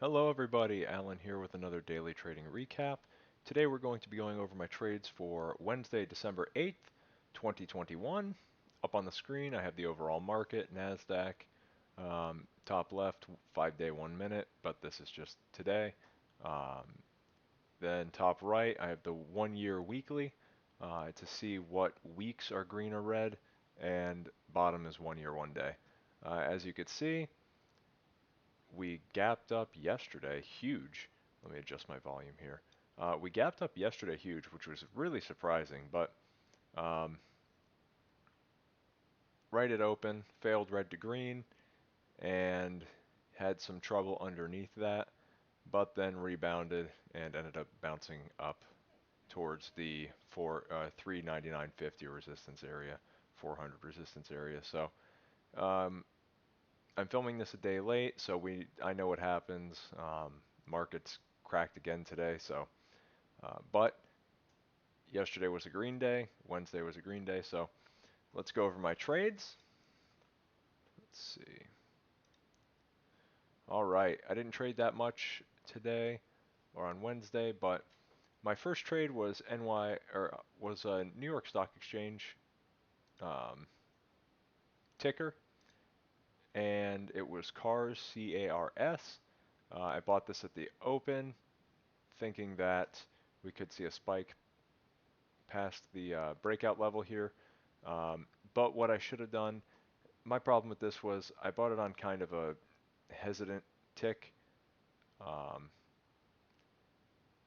Hello everybody, Alan here with another daily trading recap. Today we're going to be going over my trades for Wednesday, December 8th, 2021. Up on the screen I have the overall market, NASDAQ, top left, 5-day, 1 minute, but this is just today. Um, then top right I have the 1 year weekly to see what weeks are green or red, and bottom is 1 year, 1 day. As you can see, we gapped up yesterday huge. Let me adjust my volume here. We gapped up yesterday huge, which was really surprising, but um, right at open, failed red to green, and had some trouble underneath that, but then rebounded and ended up bouncing up towards the 399.50 resistance area, 400 resistance area. So um, I'm filming this a day late, so I know what happens. Markets cracked again today, so but yesterday was a green day, Wednesday was a green day, so let's go over my trades. Let's see. All right, I didn't trade that much today or on Wednesday, but my first trade was a New York Stock Exchange um, ticker, and it was CARS, CARS. I bought this at the open, thinking that we could see a spike past the breakout level here. But what I should have done, my problem with this was I bought it on kind of a hesitant tick, um,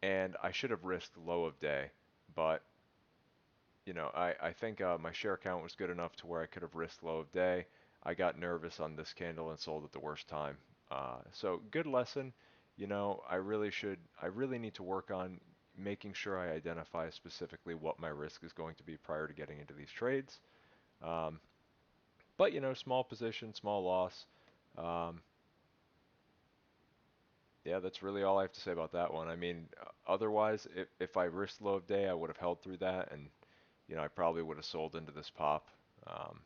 and I should have risked low of day. But I think my share count was good enough to where I could have risked low of day. I got nervous on this candle and sold at the worst time. So good lesson. I really need to work on making sure I identify specifically what my risk is going to be prior to getting into these trades. Um, but small position, small loss. Um, yeah, that's really all I have to say about that one. I mean, otherwise, if I risked low of day, I would have held through that, and I probably would have sold into this pop. Um,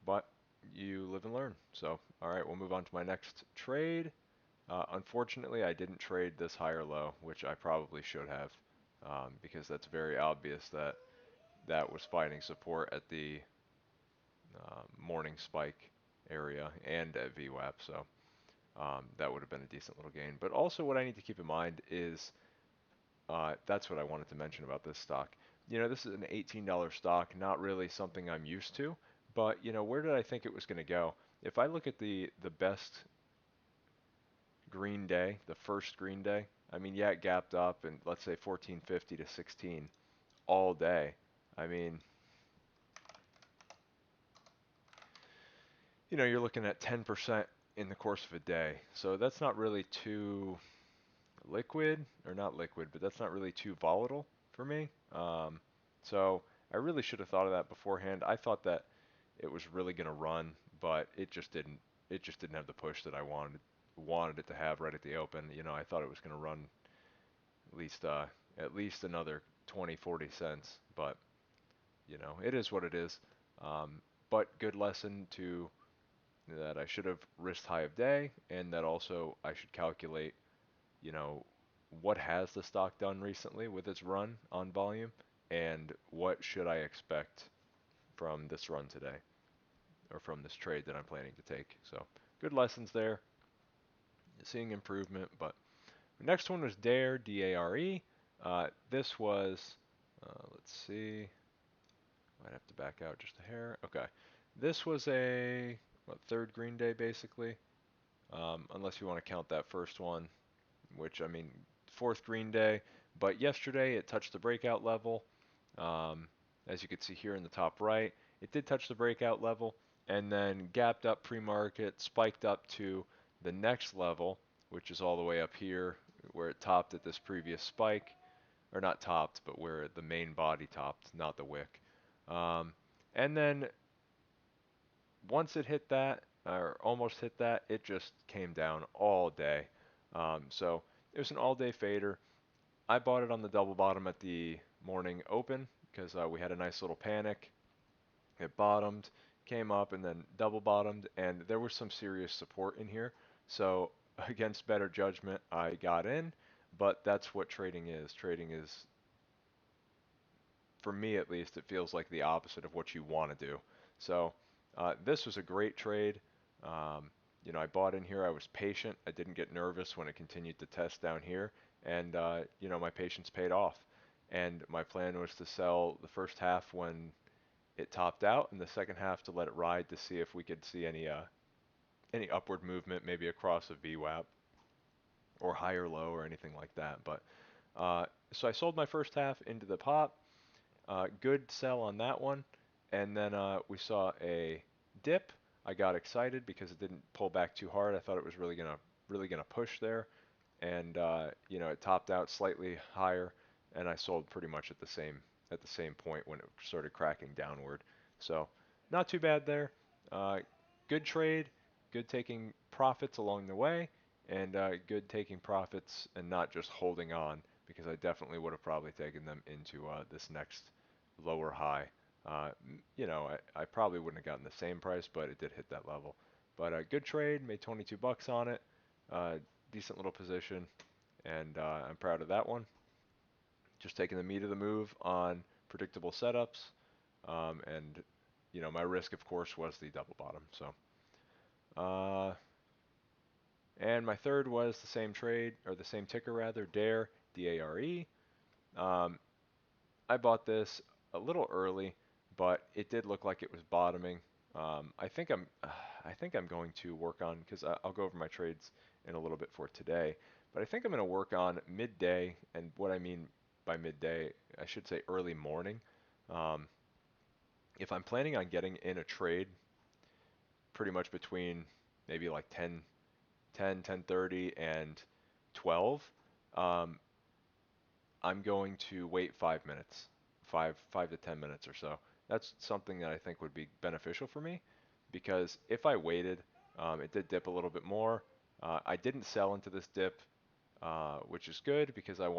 but you live and learn. So, all right, we'll move on to my next trade. Unfortunately, I didn't trade this higher low, which I probably should have, because that's very obvious that that was fighting support at the morning spike area and at VWAP. So that would have been a decent little gain. But also, what I need to keep in mind is that's what I wanted to mention about this stock. This is an $18 stock, not really something I'm used to. But where did I think it was going to go? If I look at the best green day, the first green day, I mean, yeah, it gapped up and let's say 1450 to 16 all day. I mean, you're looking at 10% in the course of a day. So that's not really too liquid, or not liquid, but that's not really too volatile for me. So I really should have thought of that beforehand. I thought that it was really going to run, but it just didn't. It just didn't have the push that I wanted it to have right at the open. I thought it was going to run at least another 20, 40 cents, but it is what it is. Um, but good lesson to that I should have risked high of day, and that also I should calculate you know, what has the stock done recently with its run on volume, and what should I expect from this run today, or from this trade that I'm planning to take. So good lessons there, seeing improvement. But the next one was Dare, D-A-R-E. This was, let's see, might have to back out just a hair. Okay, this was a third green day basically, unless you want to count that first one, which I mean, fourth green day. But yesterday it touched the breakout level. Um, as you can see here in the top right, it did touch the breakout level and then gapped up pre-market, spiked up to the next level, which is all the way up here where it topped at this previous spike, or not topped, but where the main body topped, not the wick. Um, and then once it hit that, or almost hit that, it just came down all day. So it was an all-day fader. I bought it on the double bottom at the morning open because we had a nice little panic. It bottomed, came up, and then double bottomed, and there was some serious support in here. So against better judgment, I got in, but that's what trading is. Trading is, for me at least, it feels like the opposite of what you want to do. So this was a great trade. Um, I bought in here. I was patient. I didn't get nervous when it continued to test down here, and my patience paid off. And my plan was to sell the first half when it topped out, and the second half to let it ride to see if we could see any upward movement, maybe across a VWAP or higher low or anything like that. But so I sold my first half into the pop. Good sell on that one. And then we saw a dip. I got excited because it didn't pull back too hard. I thought it was really gonna push there, and it topped out slightly higher, and I sold pretty much at the same point when it started cracking downward. So not too bad there. Uh, Good trade, good taking profits along the way, and good taking profits and not just holding on because I definitely would have probably taken them into this next lower high. I probably wouldn't have gotten the same price, but it did hit that level. But a good trade, made 22 bucks on it. Uh, Decent little position, and I'm proud of that one. Just taking the meat of the move on predictable setups, and my risk, of course, was the double bottom. So, uh, and my third was the same trade or the same ticker rather, Dare, DARE. Um, I bought this a little early, but it did look like it was bottoming. I think I'm going to work on because I'll go over my trades in a little bit for today, but I think I'm going to work on midday, and what I mean by midday, I should say early morning. Um, if I'm planning on getting in a trade pretty much between maybe like 10:30, and 12, um, I'm going to wait 5 minutes, 5 to 10 minutes or so. That's something that I think would be beneficial for me because if I waited, it did dip a little bit more. I didn't sell into this dip, which is good because I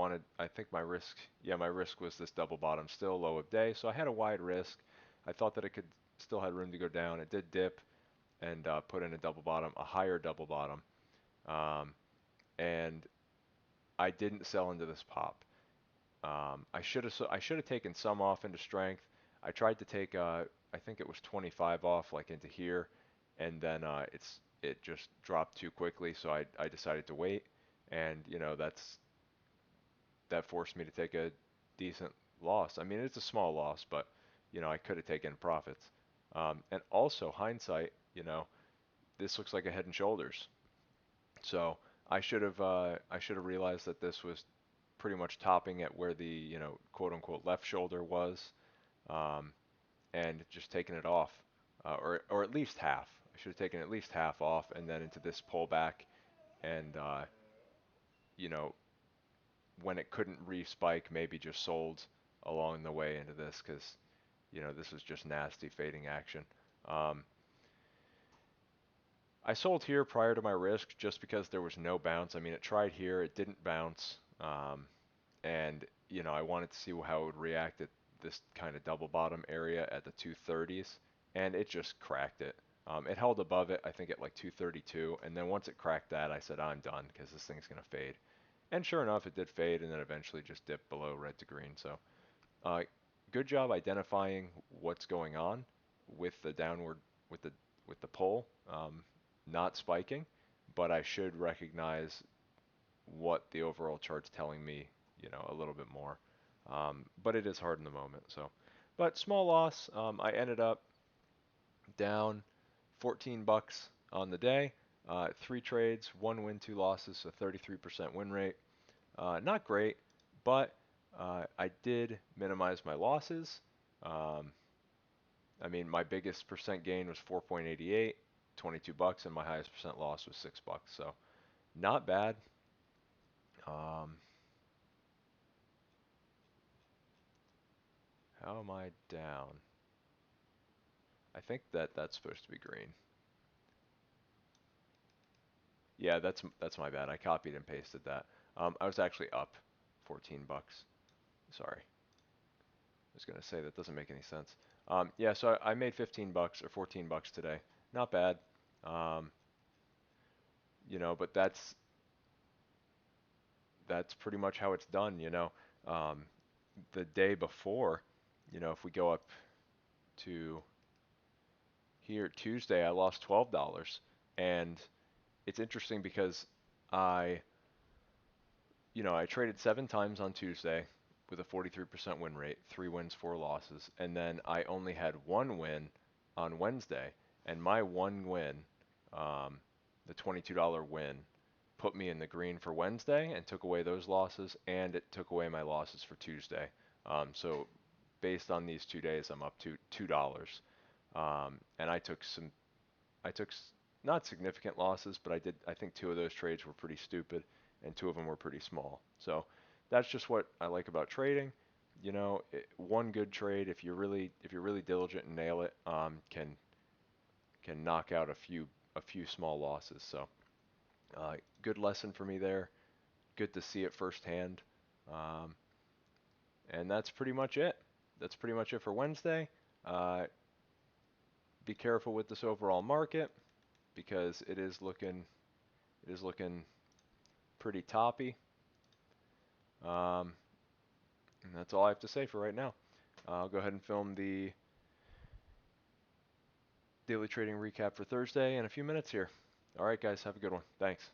think my risk was this double bottom still low of day. So I had a wide risk. I thought that it could still had room to go down. It did dip and put in a double bottom, a higher double bottom. Um, and I didn't sell into this pop. I should have taken some off into strength. I tried to take I think it was 25 off like into here, and then it just dropped too quickly, so I decided to wait, and that forced me to take a decent loss. I mean it's a small loss, but I could have taken profits. And also hindsight, this looks like a Head and Shoulders. So I should have realized that this was pretty much topping at where the quote unquote left shoulder was, um, and just taken it off, or at least half. I should have taken at least half off, and then into this pullback, and you know when it couldn't re-spike, maybe just sold along the way into this because this was just nasty fading action. Um, I sold here prior to my risk just because there was no bounce. I mean, it tried here, it didn't bounce. And I wanted to see how it would react at this kind of double bottom area at the 230s, and it just cracked it. It held above it, I think, at like 232, and then once it cracked that, I said, I'm done because this thing's gonna fade. And sure enough, it did fade, and then eventually just dipped below red to green. So, uh, good job identifying what's going on with the downward with the with the pull, not spiking, but I should recognize what the overall chart's telling me, a little bit more. But it is hard in the moment. So, but small loss. I ended up down 14 bucks on the day. Three trades, one win, two losses, so 33% win rate. Not great, but I did minimize my losses. Um, I mean, my biggest percent gain was 4.88, 22 bucks, and my highest percent loss was 6 bucks. So, not bad. Um, how am I down? I think that's supposed to be green. Yeah, that's my bad. I copied and pasted that. I was actually up 14 bucks. Sorry. I was gonna say that doesn't make any sense. Yeah, so I made 15 bucks or 14 bucks today. Not bad. Um, but that's pretty much how it's done. Um, the day before, if we go up to here Tuesday, I lost $12, and it's interesting because I I traded 7 times on Tuesday with a 43% win rate, 3 wins, 4 losses, and then I only had one win on Wednesday, and my one win, um, the $22 win, put me in the green for Wednesday and took away those losses, and it took away my losses for Tuesday. So based on these 2 days, I'm up to $2. And I took not significant losses, but I think two of those trades were pretty stupid, and two of them were pretty small. So that's just what I like about trading. One good trade, if you're really diligent and nail it, can knock out a few small losses. So good lesson for me there. Good to see it firsthand. Um, and that's pretty much it. That's pretty much it for Wednesday. Uh, be careful with this overall market because it is looking pretty toppy. Um, and that's all I have to say for right now. I'll go ahead and film the daily trading recap for Thursday in a few minutes here. All right, guys, have a good one. Thanks.